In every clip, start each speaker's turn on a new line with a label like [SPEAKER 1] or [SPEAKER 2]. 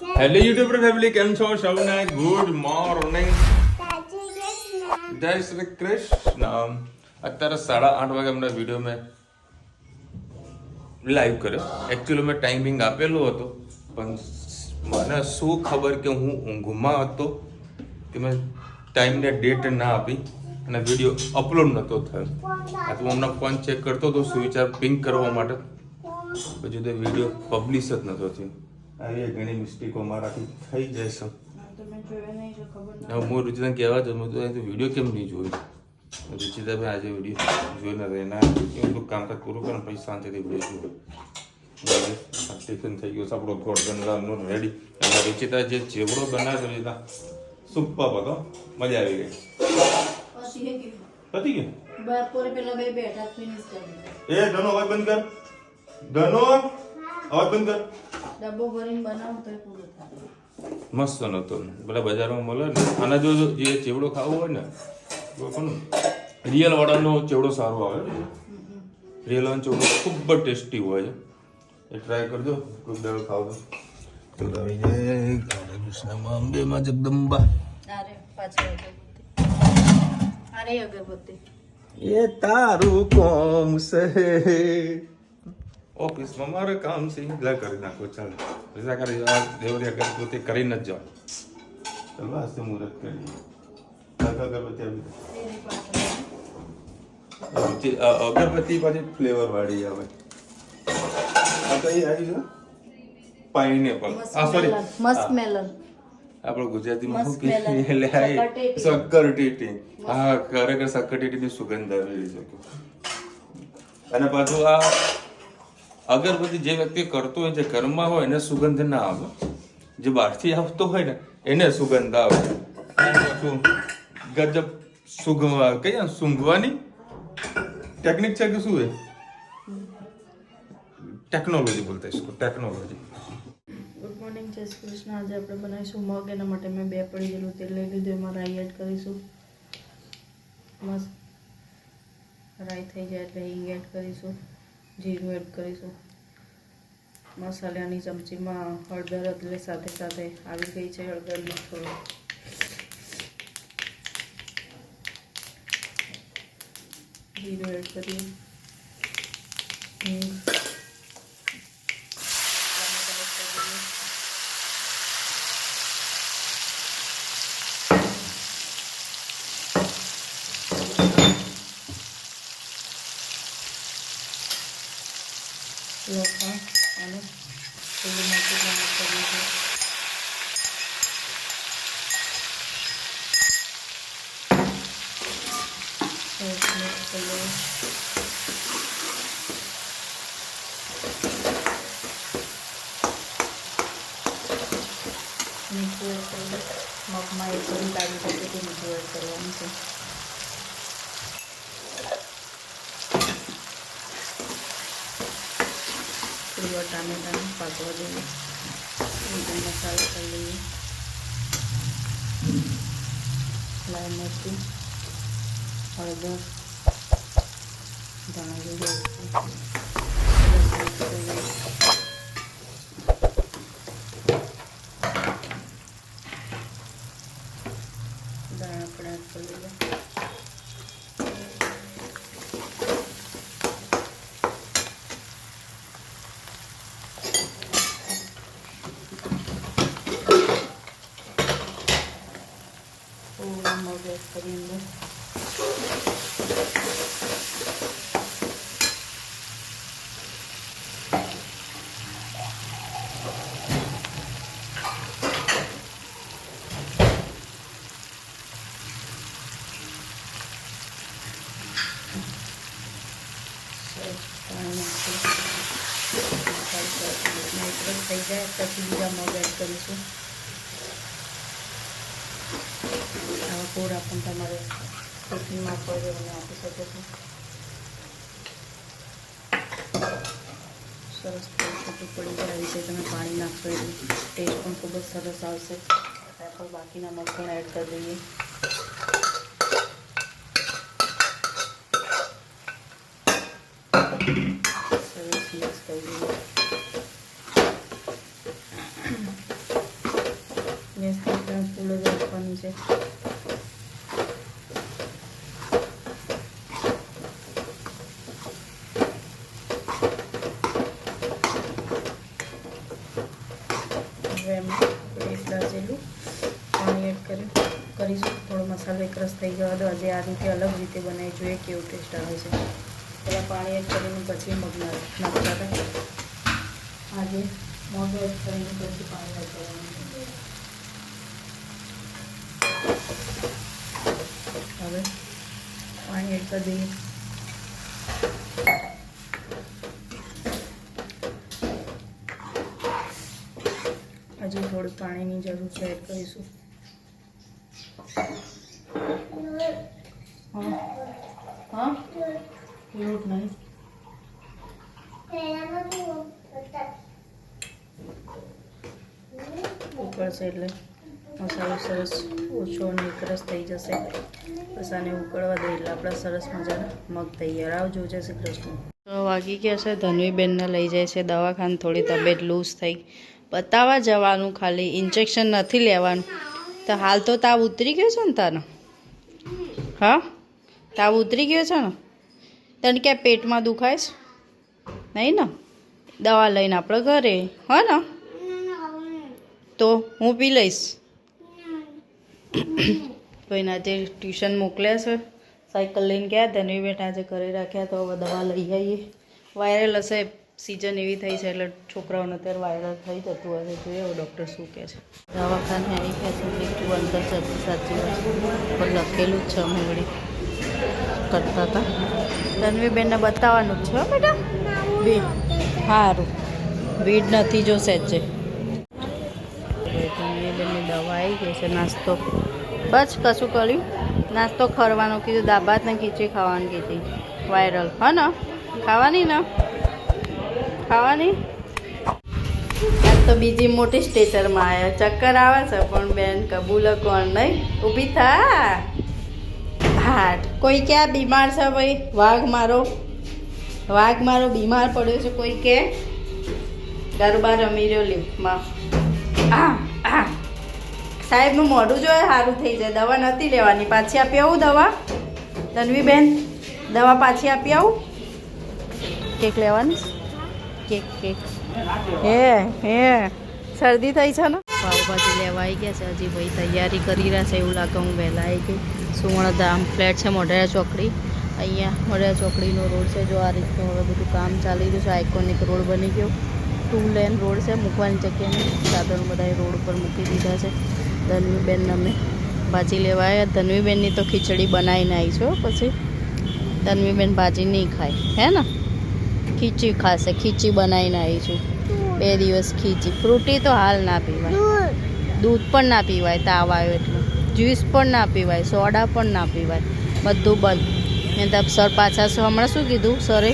[SPEAKER 1] Hello YouTuber family, કેમ છો સૌને? ગુડ મોર્નિંગ, જય શ્રી કૃષ્ણ. અત્યારે 8:30 વાગે અમને વિડીયો મેં લાઈવ કર્યો. એકચ્યુઅલી મેં ટાઈમિંગ આપેલું હતું, પણ મને શું ખબર કે હું ઊંઘમાં હતો કે મેં ટાઈમને ડેટ ના આપી અને વિડીયો અપલોડ નહોતો થયો. આ તો હું હમણાં ફોન ચેક કરતો હતો સ્વિચર પિંક કરવા માટે, પછી તો વિડીયો પબ્લિશ જ નહોતો થયો. આવી ઘણી મિસ્ટેકો મારાથી થઈ જાય છે. હું રુચિતાને કહેવા છું, તો વિડીયો કેમ નહીં જોયું? રુચિતાભાઈ આજે વિડીયો જોઈને રહેના એટલું કામકાજ પૂરું કરે પછી શાંતિથી વિડીયો જોયું. ટિફિન થઈ ગયો આપણો ગોળ ગંગાનો રેડી. અને રુચિતા જે ચેવડો બનાવ્યો રુચિતા સુપર હતો, મજા આવી ગઈ. પતી ગયું?
[SPEAKER 2] બપોરે પેલા બે બેઠા ફિનિશ કરી.
[SPEAKER 1] એ ધનો અવાજ બંધ કર. ધનો અવાજ બંધ કર.
[SPEAKER 2] ડબ્બો ભરીને બનાવો તો પૂરું થાય.
[SPEAKER 1] મસ્ત નતો પેલા બજારમાં મળે ને. આના જો જે ચેવડો ખાવો હોય ને તો રિયલ વાળાનો ચેવડો સારો આવે. રિયલ વાળાનો ચેવડો ખૂબ જ ટેસ્ટી હોય છે, એ ટ્રાય કરજો કોઈ દાળ ખાવ તો. કૃષ્ણમાં અંબેમાં જગદંબા.
[SPEAKER 2] અરે પાછળ અગરબત્તી.
[SPEAKER 1] એ તારું કોમ છે, ઓફિસમાં મારે કામ છે, એટલે કરી નાખો. ચાલો પૈસા કરી દેવરી અગરબત્તી કરીને જ જાઓ. ચાલો આસ્તે મુહૂર્ત કરી અગરબત્તી આવી અગરબત્તી પાછી ફ્લેવર વાળી આવે. આ કઈ આવી છે? પાઇનેપલ. Sorry,
[SPEAKER 2] Musk melon.
[SPEAKER 1] આપણો ગુજરાતીમાં શું કે શક્કરટેટી. હા, ખરેખર શક્કરટેટીની સુગંધ આવી છે. અને પાછું આ અગરબત્તી જે વ્યક્તિ કરતો હોય, જે ઘરમાં હોય એને સુગંધ ના આવે, જે બહારથી આવતો હોય ને એને સુગંધ આવે. પાછું ગજબ સુગવા કઈ સૂંઘવાની ટેકનિક છે કે શું? એ ટેકનોલોજી બોલતા इसको, ટેકનોલોજી.
[SPEAKER 2] ગુડ મોર્નિંગ, જય શ્રી કૃષ્ણ. આજે આપણે બનાવીશું મગ. એના માટે મેં 2 પડી ગયેલું તેલ લઈ લીધું. એમાં રાઈ એડ કરીશું. મસ્ત રાઈ થઈ જાય એટલે હિંગ એડ કરીશું, જીરું એડ કરીશું. મસાલાની ચમચીમાં હળદર એટલે સાથે સાથે આવી ગઈ છે હળદરની થોડું. જીરું એડ કરીએ, હિંગ, લોખા અને થોડું મરચું બનાવ કરીએ છીએ. સરસ મિક્સ કરીએ. મીઠું એડ કરીએ. મગમાં એક થોડી કાઢી શકે તે મીઠું એડ કરવાનું છે. થોડી ટામેટાને પાકવા દઈએ. મસાલો કરી લઈએ. લાલ મરચું, હળદર, ધાણા જીરું, દાણા આપણે એડ કરી લઈએ. મગ એડ કરી અંદર. થઈ જાય પછી બીજા મગ એડ કરીશું. આવા કોરા પણ તમારે ટિફિનમાં પડે આપી શકો છો. સરસ છૂટું પડી જાય આવી રીતે તમે પાણી નાખશો એટલે ટેસ્ટ પણ ખૂબ જ સરસ આવશે. આપણે બાકીના મગ પણ એડ કરી દઈએ. સરસ મિક્સ કરી દઈએ. દઈએ. હવે એમાં 1 ગ્લાસ જેટલું પાણી એડ કરીશું. થોડો મસાલો એકરસ થઈ જવા દો. આજે આ રીતે અલગ રીતે બનાવી જોઈએ કેવું ટેસ્ટ આવે છે. પહેલાં પાણી એડ કરીને પછી મગ નાખતા હતા. આજે મગ એડ કરીને પછી પાણી એડ કરવાનું. હવે પાણી એડ કરી દઈએ. હજી થોડું પાણીની જરૂર છે, એડ કરીશું. હા લોટ નહીં. ઉકળશે એટલે મસાલો સરસ ઓછો અને એકરસ થઈ જશે. બસ આને ઉકળવા દે એટલે આપણા સરસ મજાના મગ તૈયાર. આવજો. જય શ્રી કૃષ્ણ. વાગી ગયા છે. ધન્વીબેનને લઈ જાય છે દવાખાને. થોડી તબિયત લૂઝ થઈ, બતાવવા જવાનું. ખાલી ઇન્જેક્શન નથી લેવાનું. તો હાલ તો તાવ ઉતરી ગયો છે ને તારો? હા, તાવ ઉતરી ગયો છે ને? તને ક્યાં પેટમાં દુખાય છે? નહીં ને? દવા લઈને આપણે ઘરે. હા ને? તો હું પી લઈશ. કોઈને આજે ટ્યુશન મોકલ્યા છે, સાયકલ લઈને ગયા. ધન્વીબેન આજે ઘરે રાખ્યા, તો હવે દવા લઈ આવીએ. વાયરલ હશે, સિઝન એવી થઈ છે એટલે છોકરાઓને અત્યારે વાયરલ થઈ જતું હશે. જોઈએ હવે ડૉક્ટર શું કહે છે. દવાખાને આવી ગયા છે. એટલું અંતર સાચી વાત પણ લખેલું જ છે. અમે વળી કરતા હતા. ધન્વીબેનને બતાવવાનું જ છે બેટા. બે સારું ભીડ નથી જો સહેજે. ધન્વીબેનની દવા આવી ગઈ છે. નાસ્તો બસ કશું કર્યું. નાસ્તો ખરવાનો કીધું. દાળ-ભાત ને ખીચડી ખાવાની કીધી. વાયરલ હા ને? ખાવાની ને? ખાવાની. આજ તો બીજી મોટી સ્ટેચરમાં આવ્યા. ચક્કર આવે છે પણ બેન કબૂલ કોણ નહીં. ઊભી થા. હાટ કોઈ ક્યાં બીમાર છે ભાઈ? વાઘ મારો બીમાર પડ્યો છે. કોઈ કે ગરબા રમી રહ્યો લિફ્ટમાં. સાહેબનું મોઢું જોઈએ સારું થઈ જાય. દવા નથી લેવાની. પાછી આપી આવું દવા? ધન્વીબેન દવા પાછી આપી આવું? કેક લેવાની? કેક હે શરદી થઈ છે ને? પાવભાજી લેવા આવી ગયા છે. હજી ભાઈ તૈયારી કરી રહ્યા છે એવું લાગે. હું વહેલા આવી ગઈ. સુવર્ણધામ ફ્લેટ છે મોઢેરા ચોકડી. અહીંયા મોઢેરા ચોકડીનો રોડ છે. જો આ રીતનું હવે બધું કામ ચાલી રહ્યું છે. આઇકોનિક રોડ બની ગયો. 2 લેન રોડ છે. મૂકવાની જગ્યા નહીં. સાધનો બધા રોડ ઉપર મૂકી દીધા છે. ધન્વીબેન અમે ભાજી લેવા આવ્યા. ધન્વીબેનની તો ખીચડી બનાવીને આવી છો. પછી ધન્વીબેન ભાજી નહીં ખાય હે ને? ખીચી ખાશે. ખીચી બનાવીને આવી છું. 2 દિવસ ખીચી. ફ્રૂટી તો હાલ ના પીવાય. દૂધ પણ ના પીવાય તાવ આવ્યો એટલે. જ્યુસ પણ ના પીવાય. સોડા પણ ના પીવાય. બધું બંધ. એ તો સર પાછા હમણાં શું કીધું સરે?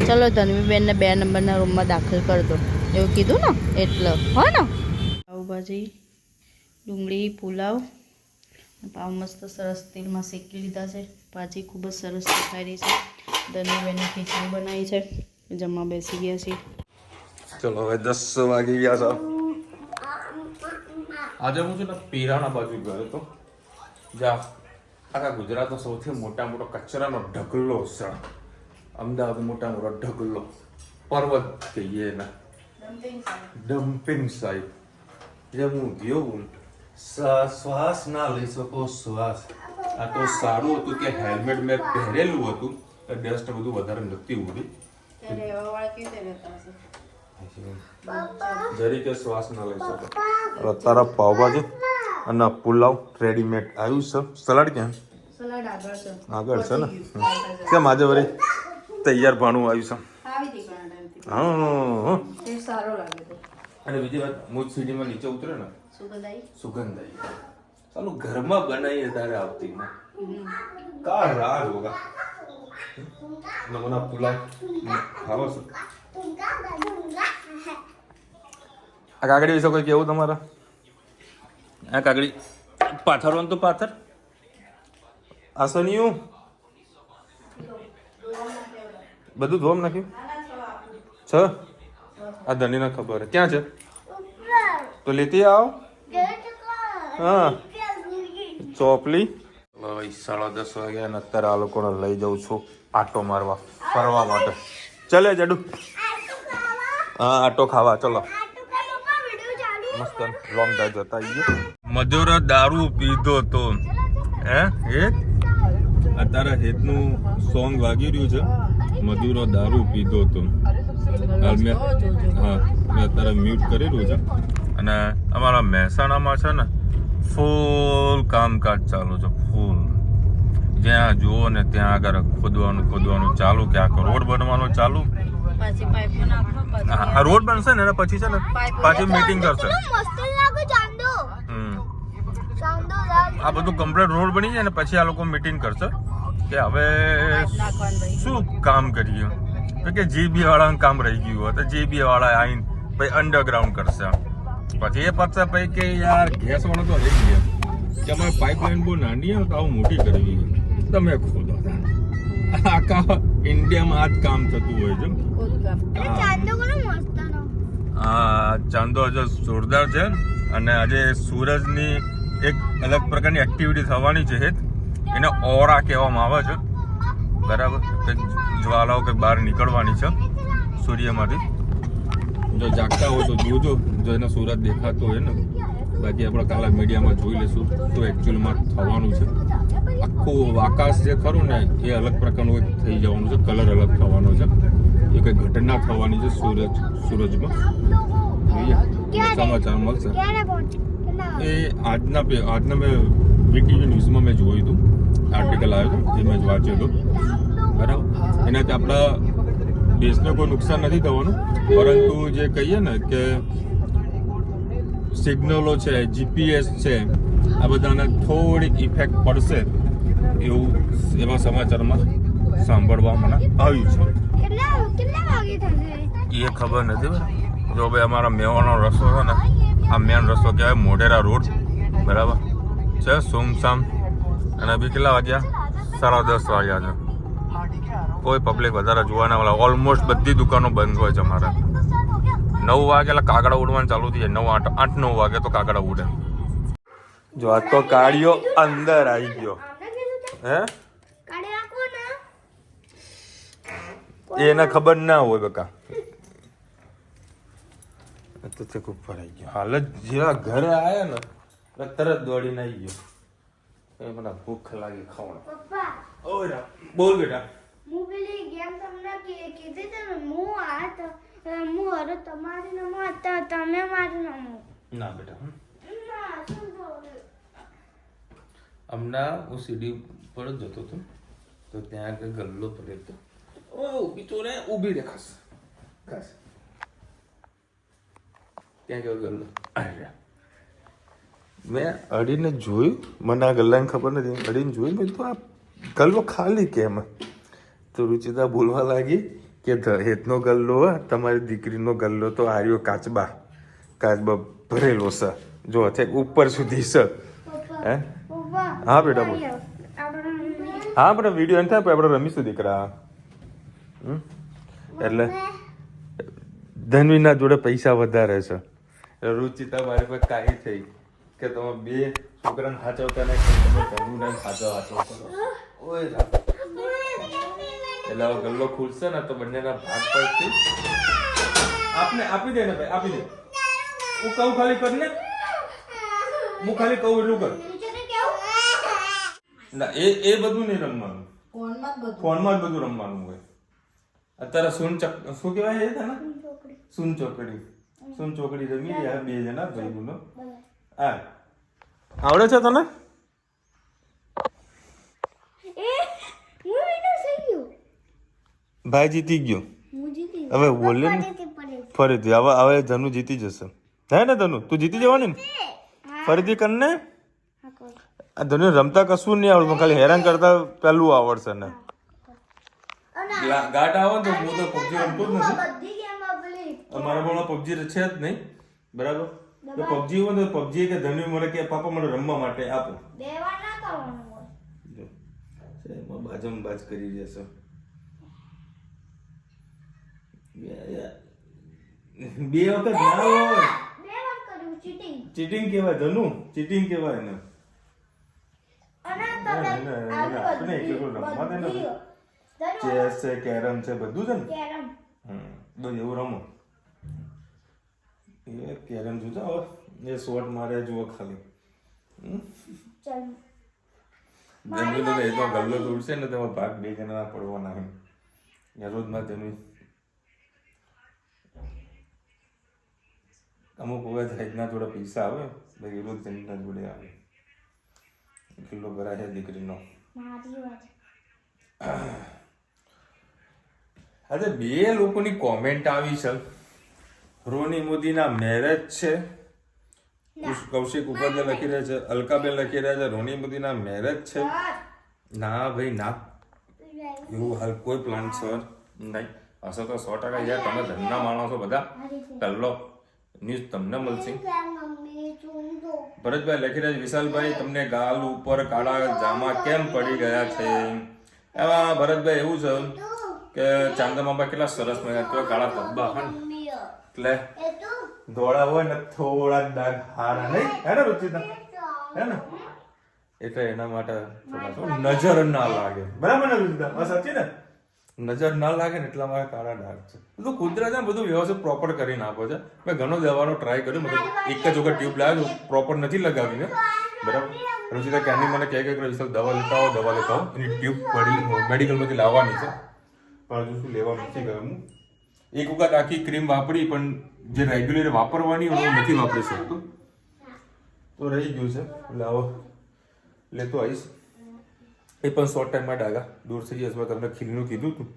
[SPEAKER 2] ચલો ધન્વીબેનને 2 નંબરના રૂમમાં દાખલ કરી દો એવું કીધું ને એટલે. હા ને? પાવભાજી, ડુંગળી, પુલાવ, પાવ મસ્ત સરસ તેલમાં શેકી લીધા છે. ભાજી ખૂબ જ સરસ દેખાઈ રહી છે. ધન્વીબેનની ખીચડી બનાવી છે. જમવા બેસી ગયા છીએ.
[SPEAKER 1] ચલો હવે 10 વાગી ગયા છે. આજે હું છે ને પીરાણા બાજુ ગયો હતો. જ્યાં આખા ગુજરાતનો સૌથી મોટો કચરાનો ઢગલો છે. અમદાવાદ મોટો ઢગલો પર્વત કહીએ એના ડમ્પિંગ સાઇટ. જે હું ગયો શ્વાસ ના લઈ શકો શ્વાસ. આ તો સારું હતું કે હેલ્મેટ મેં પહેરેલું હતું. ડસ્ટ બધું વધારે નથી ઉડી. જરી કે શ્વાસ ના લઈ શકો. તારા પાવભાજી અને પુલાવ રેડીમેડ આવ્યું છે. સલાડ ક્યાં? આગળ છે ને? કેમ આજે વળી તૈયાર ભાણું આવ્યું છે? હા. અને બીજી વાત, મુજ સીડીમાં નીચે ઉતરે ને સુગંધ આવી. ચાલો ઘરમાં બનાવીએ તારે આવતી ને કા રાહ હોગા. નમૂના પુલાવ ખાવો છો? આ કાકડી વિશે કોઈ કેવું તમારા? આ કાકડી પાથરવાનું તો પાથર. આસનિયું બધું ધોમ નાખ્યું છે. આ ધનીને ખબર ક્યાં છે તો લેતી આવો. હા ચોપલી. હવે 10:30 વાગ્યા અને અત્યારે આ લોકોને લઈ જાઉં છું આટો મારવા ફરવા માટે. ચાલે જડુ. હા આટો ખાવા ચલો. મસ્ત લોંગ ડ્રાઈવ જતા આવીએ. મધુર દારૂ પીધો તો હે અત્યારે હેતનું સોંગ વાગી રહ્યું છે. મધુરો દારૂ પીધો તો હાલ મેં અત્યારે મ્યુટ કરી રહ્યું છે. અને અમારા મહેસાણામાં છે ને ફૂલ કામકાજ ચાલુ છે. ફૂલ જ્યાં જુઓ ને ત્યાં આગળ ખોદવાનું ચાલુ. ક્યાંક રોડ બનવાનો ચાલુ. આ રોડ બનશે ને એના પછી છે ને પાછી મીટિંગ કરશે. આ બધું કમ્પ્લીટ રોડ બની જાય ને પછી આ લોકો મીટિંગ કરશે કે હવે શું કામ કરીએ. કે જીબી વાળાનું કામ રહી ગયું હોય તો જીબી વાળા આવીને પછી અંડરગ્રાઉન્ડ કરશે. પછી એ પતશે પછી કે યાર ગેસ વાળો તો રહી ગયા કે અમારે પાઇપલાઇન બહુ નાની હોય તો આવું મોટી કરવી તમે ખોદો. આખા ઇન્ડિયામાં આ જ કામ થતું હોય છે. હા ચાંદો આજે જોરદાર છે. અને આજે સૂરજની એક અલગ પ્રકારની એક્ટિવિટી થવાની છે. એને ઓરા કહેવામાં આવે છે. બરાબર જ્વાલાઓ કંઈક બહાર નીકળવાની છે સૂર્યમાંથી. જો જાગતા હોય તો જોજો જો એનો સૂરજ દેખાતો હોય ને. બાકી આપણે કાલે મીડિયામાં જોઈ લઈશું તો એકચ્યુઅલમાં થવાનું છે. આખું આકાશ જે ખરું ને એ અલગ પ્રકારનું થઈ જવાનું છે. કલર અલગ થવાનો છે. એ કંઈ ઘટના થવાની છે સૂરજમાં. જોઈએ સમાચાર મળશે. એ આજના મેં BTV ન્યૂઝમાં મેં જોયું હતું. આર્ટિકલ આવ્યું હતું એ મેં વાંચ્યું હતું. બરાબર એનાથી આપણા દેશને કોઈ નુકસાન નથી થવાનું. પરંતુ જે કહીએ ને કે સિગ્નલો છે GPS છે આ બધાને થોડીક ઇફેક્ટ પડશે એવું એવા સમાચારમાં સાંભળવા મને આવ્યું છે. એ ખબર નથી. જો ભાઈ અમારા મેવાનો રસ્તો છે ને આ મેન રસ્તો કહેવાય મોઢેરા રોડ. બરાબર છે સુમસામ. અને બી કેટલા વાગ્યા 10:30 વાગ્યા છે. કોઈ પબ્લિક વધારે જોવા ના મળે. ઓલમોસ્ટ બધી દુકાનો બંધ હોય છે અમારે. 9 વાગે એટલે કાગડા ઉડવાનું ચાલુ થઈ જાય. 8-9 વાગે તો કાગડા ઉડે. જો આ તો કાળિયો અંદર આવી ગયો. હે એને ખબર ના હોય બકા. તો તે ઉપર આવી ગયો. હાલ જ જેવા ઘરે આવ્યા ને તરત દોડીને આવી ગયો. એ મને ભૂખ લાગી ખાવાનું. ઓય બોલ બેટા.
[SPEAKER 3] હું પેલી ગેમ તમને કીધી છે ને હું હરે તમારી નમો તમે મારું નમો.
[SPEAKER 1] ના બેટા હમણાં હું સીડી પર જ જતો હતો તો ત્યાં આગળ ગલ્લો પડ્યો હતો. ઓ ઊભી તો રે ઊભી રે ખાસ ત્યાં ગયો ગલ્લો. મેં અડીને જોયું. મને આ ગલ્લાની ખબર નથી. અડીને જોયું મેં તો આ ગલ્લો ખાલી કેમ. તો રુચિતા બોલવા લાગી કે હેતનો ગલ્લો તમારી દીકરીનો ગલ્લો તો આર્યો કાચબા ભરેલો છે. જો ઉપર સુધી છે. હે હા બેટા બોલ. હા બેટા વિડીયો એમ થાય આપણે રમીશું દીકરા. એટલે ધનવીના જોડે પૈસા વધારે છે. રુચિતા મારી પર કાઈ થઈ કે તમે બે છોકરાને સાચવતા નહીં તમે ધનુને સાચવ કરો. ઓય એટલે હવે ગલ્લો ખુલશે ને તો બંનેના ભાગ પડશે. આપને આપી દે ને ભાઈ આપી દે. હું કહું ખાલી કર ને. હું ખાલી કહું એટલું કર. ના એ બધું નહીં રમવાનું. ફોનમાં જ બધું રમવાનું હોય. અત્યારે શું કહેવાય એ તને સૂન ચોકડી રમી રહ્યા બે જણા ભાઈ બહેનો. હા આવડે છે તને? ભાઈ જીતી ગયો. હવે બોલે ને ફરીથી. હવે ધનુ જીતી જશે. હે ને ધનુ તું જીતી જવાની ને ફરીથી કર ને. આ ધનુ રમતા કશું નહીં આવડતું. ખાલી હેરાન કરતા પહેલું આવડશે ને. ગાટ આવે તો હું તો પબજી રમતો જ નથી. અમારા પણ પબજી છે જ નહીં. બરાબર તો પબજી હોય તો પબજી કે ધનુ મને કે પાપા મને રમવા માટે આપો. બાજમ બાજ કરી જશે. બે વખત ના હોય. ચીટિંગ કહેવાય ધનુ. ચીટિંગ કહેવાય ને. આપણે એટલું રમવા દે ને. ચેસ છે, કેરમ છે, બધું છે ને.
[SPEAKER 3] કેરમ
[SPEAKER 1] બધું એવું રમો. એ કેરમ જોજો હવે એ શોટ મારે જુઓ ખાલી.
[SPEAKER 3] ચાલ
[SPEAKER 1] જમી લો એ તો ગલ્લો તોડશે ને તેમાં ભાગ બે જણા પડવાના એમ. રોજમાં જમી અમુક વખત હાઈટના જોડે પૈસા આવે બાકી રોજ જમીનના જોડે આવે. કિલ્લો ભરાય છે દીકરીનો.
[SPEAKER 3] મારી વાત
[SPEAKER 1] આજે બે લોકોની કોમેન્ટ આવી છે. રોની મોદીના મેરેજ છે. કૌશિક ઉપાધ્યાય લખી રહ્યા છે, અલકાબેન લખી રહ્યા છે રોની મોદીના મેરેજ છે. ના ભાઈ ના, એવું હાલ કોઈ પ્લાન છે નહીં. હશે તો 100% યાર તમે ધનના માણસો બધા પહેલો ન્યૂઝ તમને મળશે. ભરતભાઈ લખી રહ્યા છે વિશાલભાઈ તમને ગાલ ઉપર કાળા જામા કેમ પડી ગયા છે? એમાં ભરતભાઈ એવું છે કે ચાંદામાબા કેટલા સરસ મળ્યા, કેવા કાળા ધબ્બા હોય એટલે ધોળા હોય ને થોડા દાગ હારા નહીં હે ને રુચિતા, હે ને એટલે એના માટે નજર ના લાગે. બરાબર ને રુચિતા? બસ સાચી ને, નજર ના લાગે ને એટલા માટે કાળા ડાઘ છે. બધું કુદરત બધું વ્યવસ્થિત પ્રોપર કરીને આપો છે. મેં ઘણો દવાનો ટ્રાય કર્યો, મતલબ એક જ વખત ટ્યુબ લાવ્યો પ્રોપર નથી લગાવી મેં. બરાબર રુચિતા ક્યાંની મને કહે કે વિશાલ દવા લેતા આવો, દવા લેતા આવો. એની ટ્યુબ પડી મેડિકલમાંથી લાવવાની છે પણ હજુ શું લેવા નથી ગયો હું. એક વખત આખી ક્રીમ વાપરી પણ જે રેગ્યુલર વાપરવાની હોય નથી વાપરી શકતો તો રહી ગયું છે. એટલે આવો લેતો આવીશ. એ પણ શોર્ટ ટાઈમમાં ડાઘા દૂર થઈ જશે. તમને ખીલનું કીધું હતું,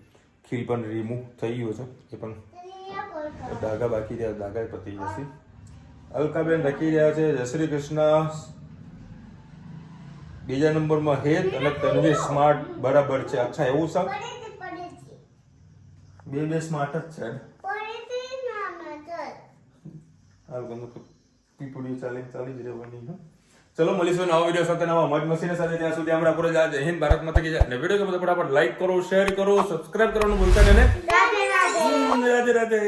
[SPEAKER 1] ખીલ પણ રિમૂવ થઈ ગયું છે. એ પણ ડાઘા બાકી રહ્યા, ડાઘા પતી જશે. અલકાબેન લખી રહ્યા છે જય શ્રી કૃષ્ણ. બીજા નંબરમાં હેત અને તન્વી સ્માર્ટ બરાબર છે. અચ્છા એવું છે, બે સ્માર્ટ જ છે. હાલ ગમે તો પીપુડી ચાલી જ રહેવાની. ચલો મળીશું નવા વિડીયો સાથે, નવા મોજ મસ્તીને સાથે. ત્યાં સુધી আমরা પૂરે જય હિન્દ, ભારત માતા કી જય. અને વિડીયો ગમે તો ફટાફટ લાઈક કરો, શેર કરો, સબસ્ક્રાઇબ કરવાનું ભૂલતા નહીં. રાધે રાધે.